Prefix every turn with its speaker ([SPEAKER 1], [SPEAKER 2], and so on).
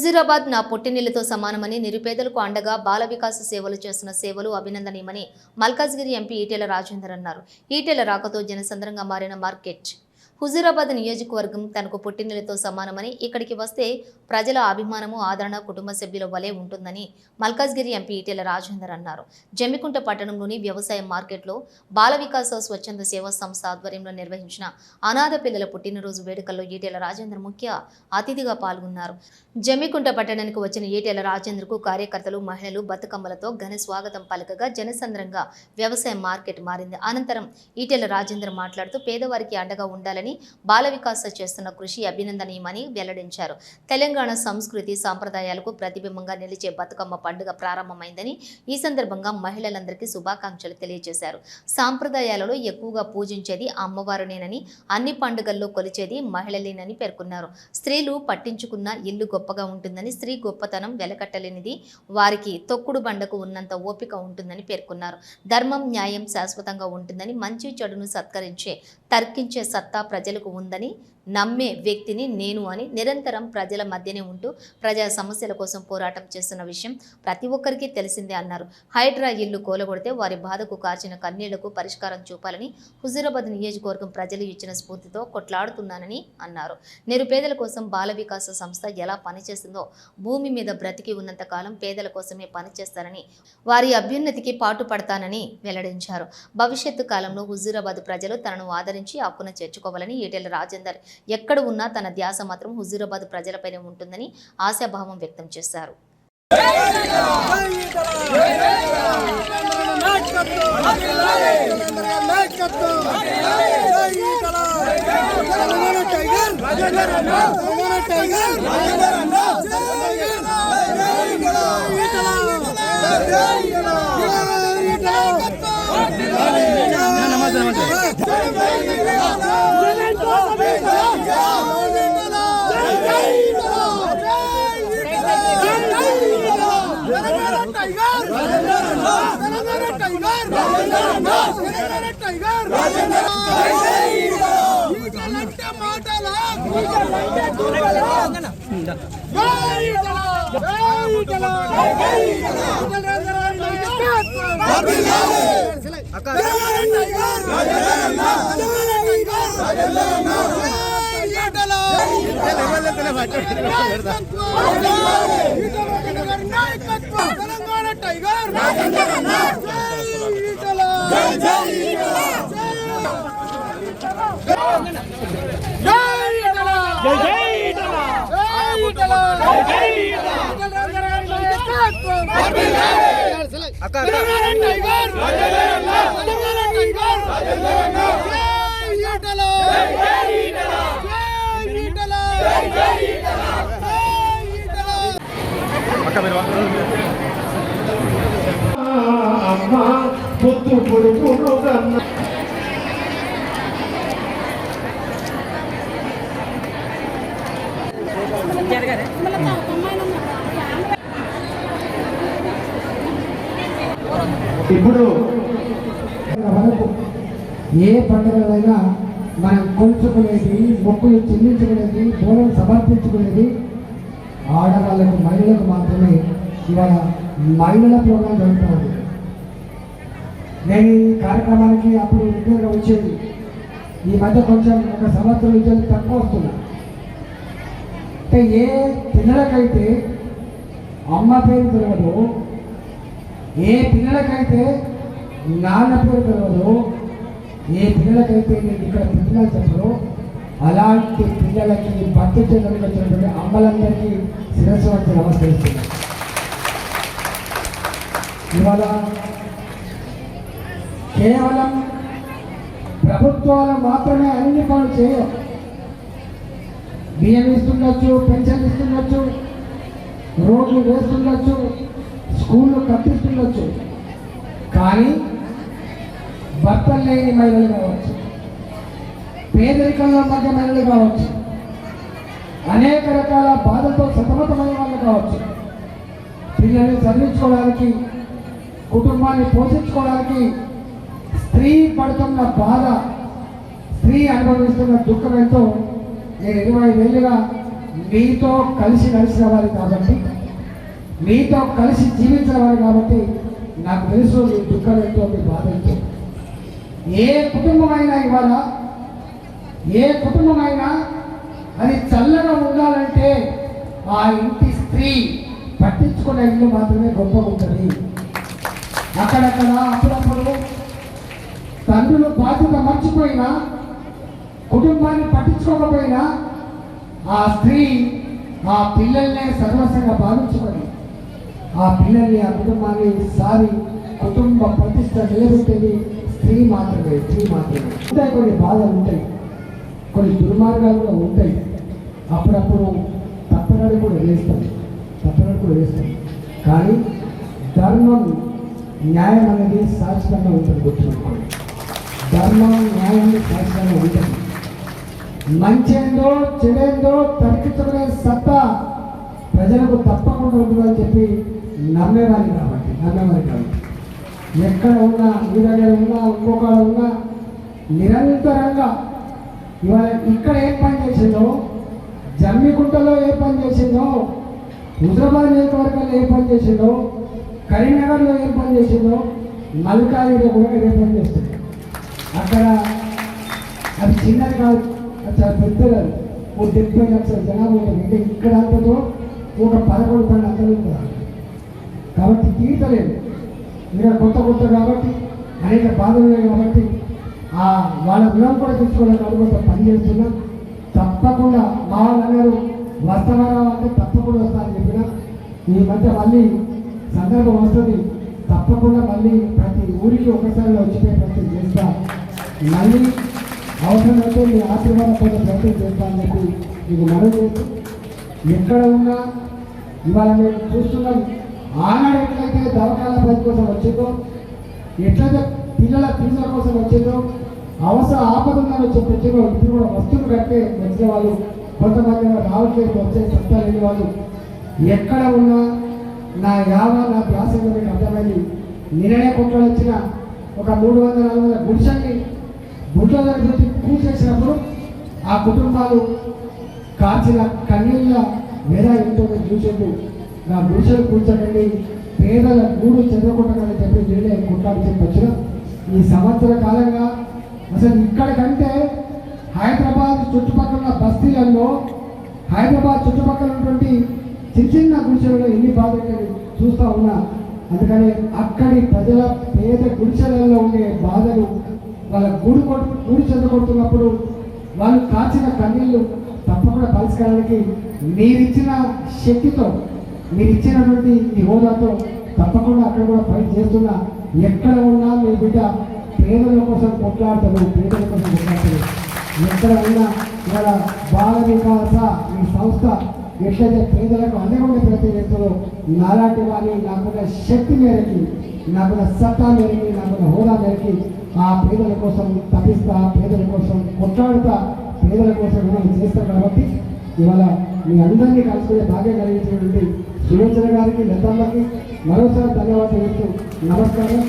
[SPEAKER 1] హుజూరాబాద్ నా పుట్టినిల్లుతో సమానమని, నిరుపేదలకు అండగా బాల వికాస సేవలు చేస్తున్న సేవలు అభినందనీయమని మల్కాజ్గిరి ఎంపీ ఈటెల రాజేందర్ అన్నారు. ఈటెల రాకతో జనసంద్రంగా మారిన మార్కెట్ హుజూరాబాద్ నియోజకవర్గం తనకు పుట్టినిల్లుతో సమానమని, ఇక్కడికి వస్తే ప్రజల అభిమానము, ఆదరణ కుటుంబ సభ్యుల వలె ఉంటుందని మల్కాజ్గిరి ఎంపీ ఈటెల రాజేందర్ అన్నారు. జమ్మికుంట పట్టణంలోని వ్యవసాయ మార్కెట్లో బాల వికాస స్వచ్ఛంద సేవా సంస్థ ఆధ్వర్యంలో నిర్వహించిన అనాథ పిల్లల పుట్టినరోజు వేడుకల్లో ఈటెల రాజేందర్ ముఖ్య అతిథిగా పాల్గొన్నారు. జమ్మికుంట పట్టణానికి వచ్చిన ఈటెల రాజేందర్కు కార్యకర్తలు, మహిళలు బతుకమ్మలతో ఘన స్వాగతం పలకగా జనసంద్రంగా వ్యవసాయ మార్కెట్ మారింది. అనంతరం ఈటెల రాజేందర్ మాట్లాడుతూ పేదవారికి అండగా ఉండాలని, బాల వికాస చేస్తున్న కృషి అభినందనీయమని వెల్లడించారు. తెలంగాణ సంస్కృతి సాంప్రదాయాలకు ప్రతిబింబంగా నిలిచే బతుకమ్మ పండుగ ప్రారంభమైందని, ఈ సందర్భంగా మహిళలందరికీ శుభాకాంక్షలు తెలియజేశారు. సాంప్రదాయాలలో ఎక్కువగా పూజించేది అమ్మవారునేనని, అన్ని పండుగల్లో కొలిచేది మహిళలేనని పేర్కొన్నారు. స్త్రీలు పట్టించుకున్న ఇల్లు గొప్పగా ఉంటుందని, స్త్రీ గొప్పతనం వెలకట్టలేనిది, వారికి తొక్కుడు బండకు ఉన్నంత ఓపిక ఉంటుందని పేర్కొన్నారు. ధర్మం, న్యాయం శాశ్వతంగా ఉంటుందని, మంచి చెడును సత్కరించే, తర్కించే సత్తా ప్రజలకు ఉందని నమ్మే వ్యక్తిని నేను అని, నిరంతరం ప్రజల మధ్యనే ఉంటూ ప్రజా సమస్యల కోసం పోరాటం చేస్తున్న విషయం ప్రతి ఒక్కరికి తెలిసిందే అన్నారు. హైడ్రా ఇల్లు కూలగొడితే వారి బాధకు కార్చిన కన్నీళ్లకు పరిష్కారం చూపాలని హుజూరాబాద్ నియోజకవర్గం ప్రజలు ఇచ్చిన స్ఫూర్తితో కొట్లాడుతున్నానని అన్నారు. నిరుపేదల కోసం బాల వికాస సంస్థ ఎలా పనిచేస్తుందో, భూమి మీద బ్రతికి ఉన్నంత కాలం పేదల కోసమే పనిచేస్తానని, వారి అభ్యున్నతికి పాటుపడతానని వెల్లడించారు. భవిష్యత్తు కాలంలో హుజూరాబాద్ ప్రజలు తనను ఆదరించి హక్కున చేర్చుకోవాలని, ఈటెల రాజేందర్ ఎక్కడ ఉన్నా తన ధ్యాస మాత్రం హుజూరాబాద్ ప్రజలపైనే ఉంటుందని ఆశాభావం వ్యక్తం చేశారు.
[SPEAKER 2] ఇప్పుడు ఏ పండుగలైనా మనం కొలుచుకునేది, మొక్కులు చెల్లించుకునేది, పూలను సమర్పించుకునేది ఆడవాళ్ళకు, మహిళలకు మాత్రమే. ఇవాళ మహిళల ప్రోగ్రాం జరుగుతుంది. నేను ఈ కార్యక్రమానికి అప్పుడు రెగ్యులర్గా వచ్చేది. ఈ మధ్య కొంచెం ఒక సంవత్సరం విద్యలు తక్కువ వస్తున్నా. అంటే ఏ పిల్లలకైతే అమ్మ పేరు తెలియదు, ఏ పిల్లలకైతే నాన్న పేరు తెలియదు, ఏ పిల్లలకైతే నేను ఇక్కడ పిల్లలు చెప్పరు, అలాంటి పిల్లలకి భక్తి చెందడానికి వచ్చినటువంటి అమ్మలందరికీ శిరస్సు వంటి నమస్కరిస్తున్నాను. ఇవాళ కేవలం ప్రభుత్వాలు మాత్రమే అన్ని పనులు చేయవు. బియ్యం ఇస్తుండొచ్చు, పెన్షన్ ఇస్తుండొచ్చు, రోడ్లు వేస్తుండొచ్చు, స్కూళ్ళు కట్టిస్తుండొచ్చు, కానీ భర్తలు లేని మహిళలు కావచ్చు, పేదరికంలో మధ్య మహిళలు కావచ్చు, అనేక రకాల బాధలతో సతమతమైన వాళ్ళు కావచ్చు, పిల్లల్ని చదివించుకోవడానికి, కుటుంబాన్ని పోషించుకోవడానికి స్త్రీ పడుతున్న బాధ, స్త్రీ అనుభవిస్తున్న దుఃఖం ఎంతో నేను 25 ఏళ్ళుగా మీతో కలిసి నడిచిన వారు కాబట్టి, మీతో కలిసి జీవించిన వారు కాబట్టి నాకు తెలుసు మీ దుఃఖం ఏంటో, మీ బాధ ఏంటో. ఏ కుటుంబమైనా ఇవాళ, ఏ కుటుంబమైనా అది చల్లగా ఉండాలంటే ఆ ఇంటి స్త్రీ పట్టించుకునే ఇల్లు మాత్రమే గొప్పగా ఉంటుంది. అక్కడక్కడ అప్పుడప్పుడు తండ్రులు బాధ్యత మర్చిపోయినా, కుటుంబాన్ని పట్టించుకోకపోయినా ఆ స్త్రీ ఆ పిల్లల్నే సర్వస్వంగా భావించుకొని ఆ పిల్లల్ని, ఆ కుటుంబాన్ని సారి కుటుంబ ప్రతిష్ట నిలబెట్టేది స్త్రీ మాత్రమే. ఉంటాయి కొన్ని బాధలు ఉంటాయి, కొన్ని దుర్మార్గాలు కూడా ఉంటాయి. అప్పుడప్పుడు తప్పనడు కూడా వేస్తాం. కానీ ధర్మం, న్యాయం అనేది శాశ్వతంగా ఉంటుంది. గుర్తుపెట్టుకోండి, ధర్మం, న్యాయం శాశ్వతంగా ఉంటుంది. మంచేందో చెడేందో తరికించుకునే సత్తా ప్రజలకు తప్పకుండా ఉంటుందని చెప్పి నమ్మేవారి కాబట్టి ఎక్కడ ఉన్నా, మీ దగ్గర ఉన్నా, ఇంకొకడ ఉన్నా నిరంతరంగా ఇవాళ ఇక్కడ ఏ పని చేసిందో, జమ్మికుంటలో ఏ పని చేసిందో, హుజరాబాద్ నియోజకవర్గంలో ఏ పని చేసిందో, కరీంనగర్లో ఏ పని చేసిందో, మల్కాజ్గిరిలో కూడా ఏ పని చేస్తుంది. అక్కడ అది చిన్నది కాదు, అది చాలా పెద్దది. ఓ 70 లక్షల జనాభా ఉంటుంది. అంటే ఇక్కడ అంతతో ఒక 11-12 అంతలు ఉంటుంది. కాబట్టి తీయటలేదు. ఇక్కడ కొత్త కాబట్టి అనేక బాధలు ఉన్నాయి కాబట్టి వాళ్ళ రుణం కూడా తీసుకోవడానికి కొంత పని చేస్తున్నాం. తప్పకుండా మా వాళ్ళందరూ వస్తారా అంటే తప్పకుండా వస్తారని చెప్పిన ఈ మధ్య మళ్ళీ సందర్భం వస్తుంది. తప్పకుండా మళ్ళీ ప్రతి ఊరికి ఒకసారి వచ్చిపోయే ప్రయత్నం చేస్తా. మళ్ళీ అవసరమైతే మీ ఆశీర్వాదం పొందే ప్రయత్నం చేస్తా అని చెప్పి మీకు మనవి చేస్తూ, ఎక్కడ ఉన్నా ఇవాళ మేము చూస్తున్నాం. ఆనాడు ఎట్లయితే దవాఖాన పని కోసం వచ్చిందో, ఎట్లయితే పిల్లల ఫీజుల కోసం వచ్చిందో, అవసరం ఆపదుందని వచ్చిందో, ఇప్పుడు కూడా వస్తువులు కట్టే వచ్చిన వాళ్ళు కొంతమంది రావట్లేదు, వచ్చే సత్తా లేని వాళ్ళు ఎక్కడ ఉన్నా నా ధ్యాసంగా మీకు అర్థమైంది. నిన్ననే కొట్టలు వచ్చిన ఒక 300-400 గుడిసెల్ని గుడ్ల దగ్గర కూర్చేసినప్పుడు ఆ కుటుంబాలు కాచిన కన్నీళ్ళ మీద ఎంతో చూసేట్టు నా గుడిసెలు కూర్చోకండి, పేదల గూడు చెదరకుంటామని చెప్పి నేనే కొట్టాలని చెప్పి వచ్చిన. ఈ సంవత్సర కాలంగా అసలు ఇక్కడికంటే హైదరాబాద్ చుట్టుపక్కల బస్తీలలో, హైదరాబాద్ చుట్టుపక్కల ఉన్నటువంటి చిన్న గుడిసెలలో ఎన్ని బాధలు చూస్తూ ఉన్నా. అందుకని అక్కడి ప్రజల పేద గుడిసెలలో ఉండే బాధలు, వాళ్ళ గూడు చెందకొడుతున్నప్పుడు వాళ్ళు కాచిన కన్నీళ్ళు తప్పకుండా పరిష్కారానికి మీరిచ్చిన శక్తితో, మీరిచ్చినటువంటి ఈ హోదాతో తప్పకుండా అక్కడ కూడా ఫైట్ చేస్తున్నా. ఎక్కడ ఉన్నా మీ బిడ్డ పేదల కోసం కొట్లాడతారు. ఎక్కడ ఉన్నా ఇవాళ బాల వికాస ఈ సంస్థ ఎట్లయితే పేదలకు అండగా ప్రతి చేస్తుందో, నాలాంటి వారిని నాకున్న శక్తి మేరకి, నాకున్న సత్తా మేరకి, నాకున్న హోదా మేరకి ఆ పేదల కోసం తప్పిస్తా, పేదల కోసం కొట్లాడుతా, పేదల కోసం మనం చేస్తాం. కాబట్టి ఇవాళ మీ అందరినీ కలుసుకునే భాగ్యం కలిగించినటువంటి సులోచన గారికి, లతమ్మకి మరోసారి ధన్యవాదాలు చెప్తూ నమస్కారం.